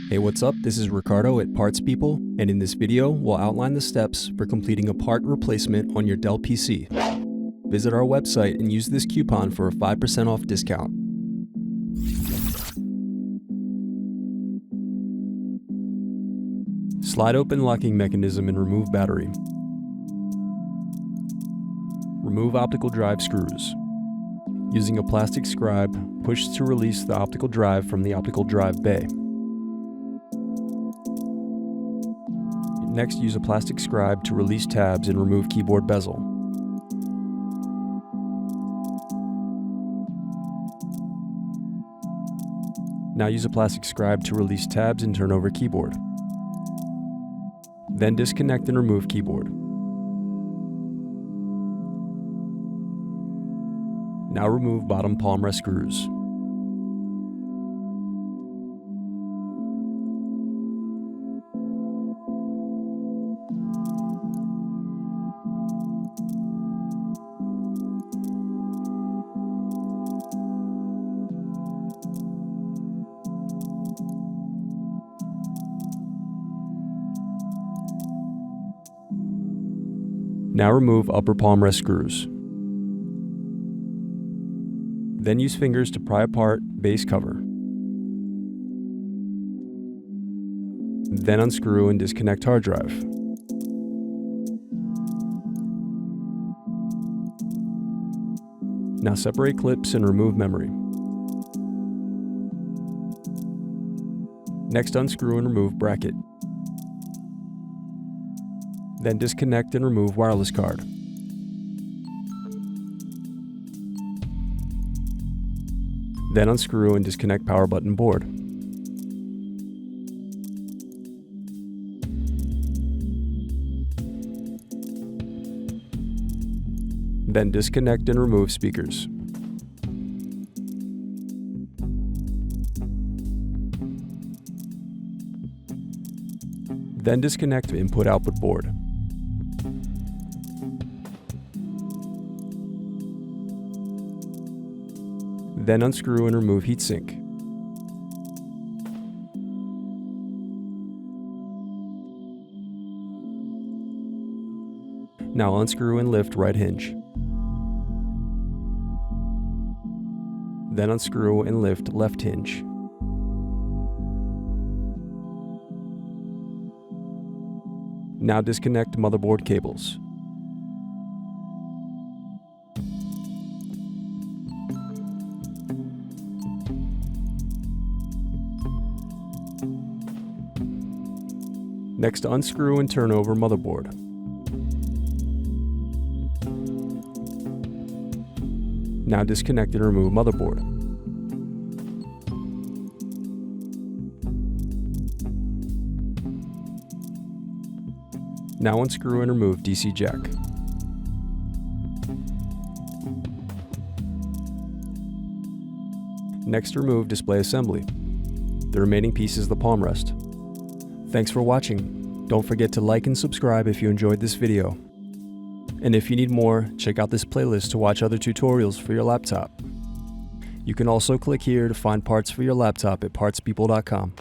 Hey, what's up? This is Ricardo at Parts People, and in this video, we'll outline the steps for completing a part replacement on your Dell PC. Visit our website and use this coupon for a 5% off discount. Slide open locking mechanism and remove battery. Remove optical drive screws. Using a plastic scribe, push to release the optical drive from the optical drive bay. Next, use a plastic scribe to release tabs and remove keyboard bezel. Now use a plastic scribe to release tabs and turn over keyboard. Then disconnect and remove keyboard. Now remove bottom Palmrest screws. Now remove upper Palmrest screws. Then use fingers to pry apart base cover. Then unscrew and disconnect hard drive. Now separate clips and remove memory. Next, unscrew and remove bracket. Then disconnect and remove wireless card. Then unscrew and disconnect power button board. Then disconnect and remove speakers. Then disconnect input-output board. Then unscrew and remove heatsink. Now unscrew and lift right hinge. Then unscrew and lift left hinge. Now disconnect motherboard cables. Next, unscrew and turn over motherboard. Now disconnect and remove motherboard. Now unscrew and remove DC jack. Next, remove display assembly. The remaining piece is the Palmrest. Thanks for watching. Don't forget to like and subscribe if you enjoyed this video. And if you need more, check out this playlist to watch other tutorials for your laptop. You can also click here to find parts for your laptop at partspeople.com.